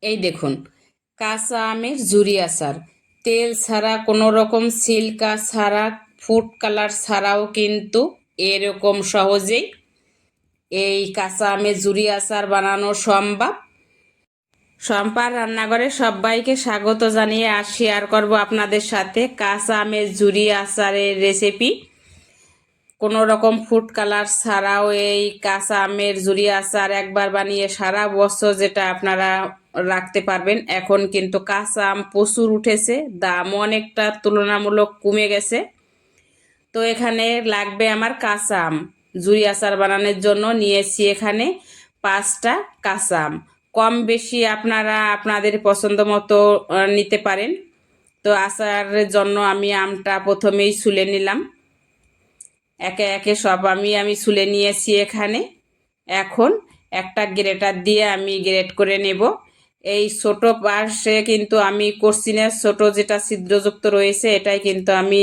এই দেখুন, কাঁচা আমের ঝুরি আচার। তেল ছাড়া, কোনো রকম সিল্কা ছাড়া, ফুড কালার ছাড়াও কিন্তু এরকম সহজেই এই কাঁচা আমের ঝুরি আচার বানানো সম্ভব। সম্পার রান্নাঘরে সবাইকে স্বাগত জানিয়ে শেয়ার করব আপনাদের সাথে কাঁচা আমের ঝুরি আচারের রেসিপি। কোনো রকম ফুড কালার ছাড়াও এই কাঁচা আমের ঝুরি আচার একবার বানিয়ে সারা বছর যেটা আপনারা রাখতে পারবেন। এখন কিন্তু কাঁচা আম প্রচুর উঠেছে, দামও অনেকটা তুলনামূলক কমে গেছে। তো এখানে লাগবে আমার কাঁচা আম। ঝুরি আচার বানানোর জন্য নিয়েছি এখানে 5টা কাঁচা আম। কম বেশি আপনারা আপনাদের পছন্দ মতো নিতে পারেন। তো আচারের জন্য আমি আমটা প্রথমেই ছুলে নিলাম। একে একে সব আমি ছুলে নিয়েছি এখানে। এখন একটা গ্রেটার দিয়ে আমি গ্রেট করে নেব। এই ছোট পাশে কিন্তু আমি করছি না, ছোট যেটা ছিদ্রযুক্ত রয়েছে এটাই কিন্তু আমি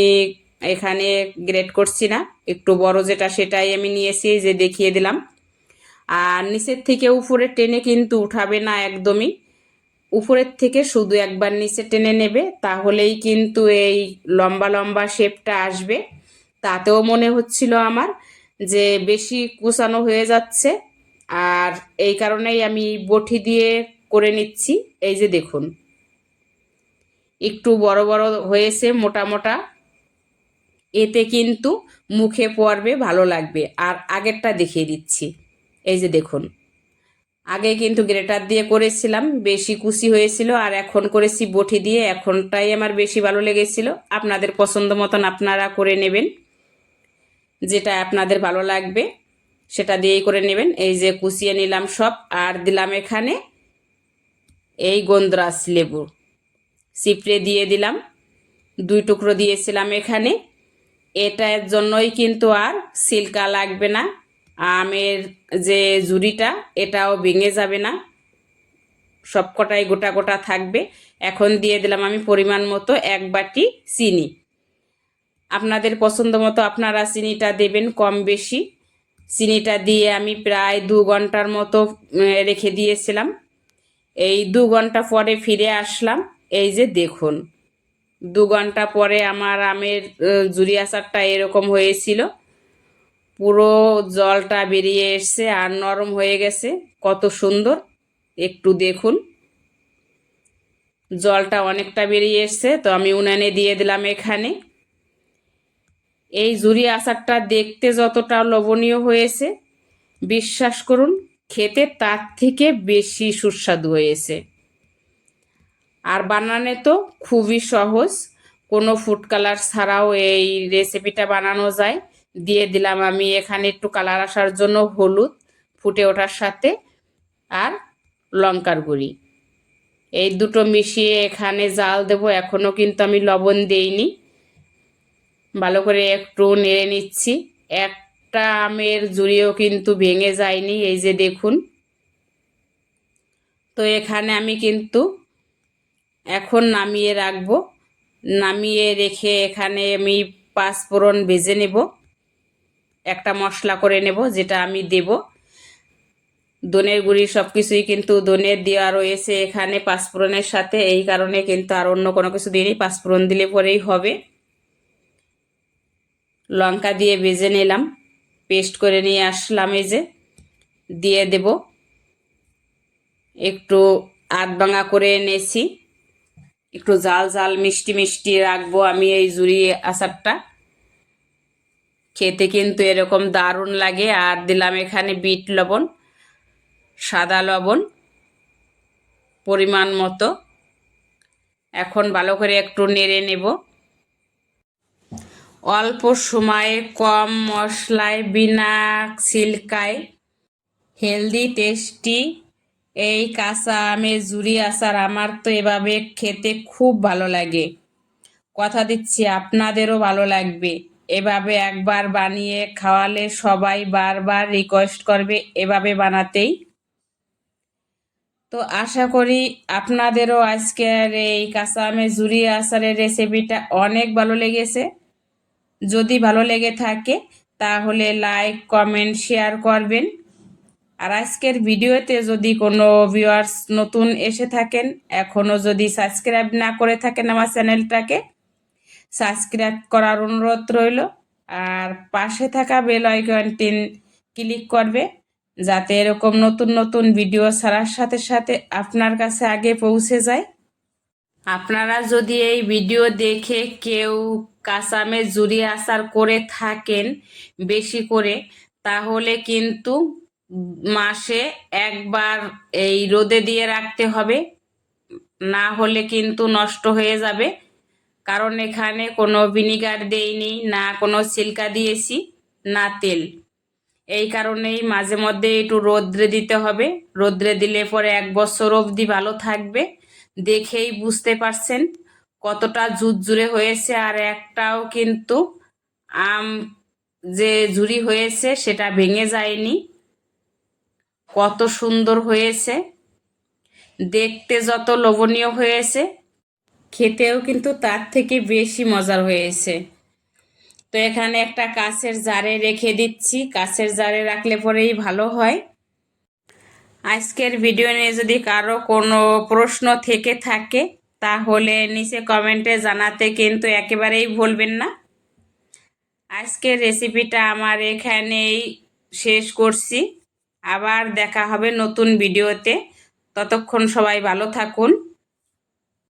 এখানে গ্রেট করছি না, একটু বড় যেটা সেটাই আমি নিয়েছি, যে দেখিয়ে দিলাম। আর নিচের থেকে উপরে টেনে কিন্তু উঠাবে না একদমই, উপরের থেকে শুধু একবার নিচে টেনে নেবে, তাহলেই কিন্তু এই লম্বা লম্বা শেপটা আসবে। তাতেও মনে হচ্ছিল আমার যে বেশি কুচানো হয়ে যাচ্ছে, আর এই কারণেই আমি বটি দিয়ে করে নিচ্ছি। এই যে দেখুন, একটু বড় বড় হয়েছে, মোটা মোটা, এতে কিন্তু মুখে পড়বে, ভালো লাগবে। আর আগেরটা দেখিয়ে দিচ্ছি। এই যে দেখুন, আগে কিন্তু গ্রেটার দিয়ে করেছিলাম, বেশি কুচি হয়েছিল, আর এখন করেছি বটি দিয়ে, এখনটাই আমার বেশি ভালো লেগেছিল। আপনাদের পছন্দ মতন আপনারা করে নেবেন, যেটা আপনাদের ভালো লাগবে সেটা দিয়েই করে নেবেন। এই যে কুচিয়ে নিলাম সব, আর দিলাম এখানে এই গন্ধরাজ লেবু চিপড়ে দিয়ে দিলাম, 2 টুকরো দিয়েছিলাম এখানে। এটার জন্যই কিন্তু আর সিল্কা লাগবে না, আমের যে ঝুরিটা এটাও ভেঙে যাবে না, সবকটাই গোটা গোটা থাকবে। এখন দিয়ে দিলাম আমি পরিমাণ মতো 1 বাটি চিনি। আপনাদের পছন্দ মতো আপনারা চিনিটা দেবেন কম বেশি। চিনিটা দিয়ে আমি প্রায় 2 ঘন্টার মতো রেখে দিয়েছিলাম। এই 2 ঘন্টা পরে ফিরে আসলাম। এই যে দেখুন, 2 ঘন্টা পরে আমার আমের ঝুরি আচারটা এরকম হয়েছিল। পুরো জলটা বেরিয়ে এসছে আর নরম হয়ে গেছে, কত সুন্দর। একটু দেখুন, জলটা অনেকটা বেরিয়ে এসছে। তো আমি উনানে দিয়ে দিলাম এখানে। এই ঝুরি আচারটা দেখতে যতটা লোভনীয় হয়েছে, বিশ্বাস করুন খেতে তার থেকে বেশি সুস্বাদু হয়েছে। আর বানানো তো খুবই সহজ, কোনো ফুড কালার ছাড়াও এই রেসিপিটা বানানো যায়। দিয়ে দিলাম আমি এখানে একটু কালার আসার জন্য হলুদ ফুটে ওঠার সাথে, আর লঙ্কার গুঁড়ি, এই দুটো মিশিয়ে এখানে জাল দেব। এখনও কিন্তু আমি লবণ দেইনি, ভালো করে একটু নেড়ে নিচ্ছি। একটা আমের ঝুড়িও কিন্তু ভেঙে যায়নি, এই যে দেখুন। তো এখানে আমি কিন্তু এখন নামিয়ে রাখবো। নামিয়ে রেখে এখানে আমি 5 ফোড়ন ভেজে নেব, একটা মশলা করে নেব যেটা আমি দেব। ধনের গুঁড়ি সব কিছুই কিন্তু ধনের দেওয়া রয়েছে এখানে 5 ফোড়নের সাথে, এই কারণে কিন্তু আর অন্য কোনো কিছু দিইনি, 5 ফোড়ন দিলে পরেই হবে। লঙ্কা দিয়ে ভেজে নিলাম, পেস্ট করে নিয়ে আসলাম, এই যে দিয়ে দেব। একটু আধ ভাঙা করে এনেছি, একটু জাল জাল মিষ্টি মিষ্টি রাখবো আমি এই ঝুরি আচারটা। খেতে কিন্তু এরকম দারুণ লাগে। আর দিলাম এখানে বিট লবণ, সাদা লবণ পরিমাণ মতো। এখন ভালো করে একটু নেড়ে নেব। অল্প সময়ে কম মশলায় বিনা সিল্কায় হেলদি টেস্টি এই কাঁচা আমের ঝুরি আচার আমার তো এভাবে খেতে খুব ভালো লাগে। কথা দিচ্ছি আপনাদেরও ভালো লাগবে। এভাবে একবার বানিয়ে খাওয়ালে সবাই বারবার রিকোয়েস্ট করবে এভাবে বানাতেই। তো আশা করি আপনাদেরও আজকের এই কাঁচা আমের ঝুরি আচারের রেসিপিটা অনেক ভালো লেগেছে। যদি ভালো লেগে থাকে তাহলে লাইক কমেন্ট শেয়ার করবেন। আর আজকের ভিডিওতে যদি কোনো ভিউয়ার্স নতুন এসে থাকেন, এখনও যদি সাবস্ক্রাইব না করে থাকেন আমার চ্যানেলটাকে সাবস্ক্রাইব করার অনুরোধ রইল। আর পাশে থাকা বেল আইকনটি ক্লিক করবে, যাতে এরকম নতুন নতুন ভিডিও ছাড়ার সাথে সাথে আপনার কাছে আগে পৌঁছে যায়। আপনারা যদি এই ভিডিও দেখে কেউ কাঁচা আমের ঝুরি আচার করে থাকেন বেশি করে, তাহলে কিন্তু মাসে একবার এই রোদে দিয়ে রাখতে হবে, না হলে কিন্তু নষ্ট হয়ে যাবে। কারণ এখানে কোনো ভিনিগার দেইনি, না কোনো সিল্কা দিয়েছি, না তেল। এই কারণেই মাঝে মধ্যে একটু রোদ্রে দিতে হবে। রোদ্রে দিলে পরে 1 বছর অবধি ভালো থাকবে। দেখেই বুঝতে পারছেন কতটা ঝুরঝুরে হয়েছে, আর একটাও কিন্তু আম যে ঝুরি হয়েছে সেটা ভেঙে যায়নি। কত সুন্দর হয়েছে, দেখতে যত লোভনীয় হয়েছে, খেতেও কিন্তু তার থেকে বেশি মজার হয়েছে। তো এখানে একটা কাঁচের জারে রেখে দিচ্ছি, কাঁচের জারে রাখলে পরেই ভালো হয়। আজকের ভিডিও নিয়ে যদি কারো কোনো প্রশ্ন থেকে থাকে তাহলে নিচে কমেন্টে জানাতে কিন্তু একেবারেই ভুলবেন না। আজকের রেসিপিটা আমার এখানেই শেষ করছি। আবার দেখা হবে নতুন ভিডিওতে। ততক্ষণ সবাই ভালো থাকুন।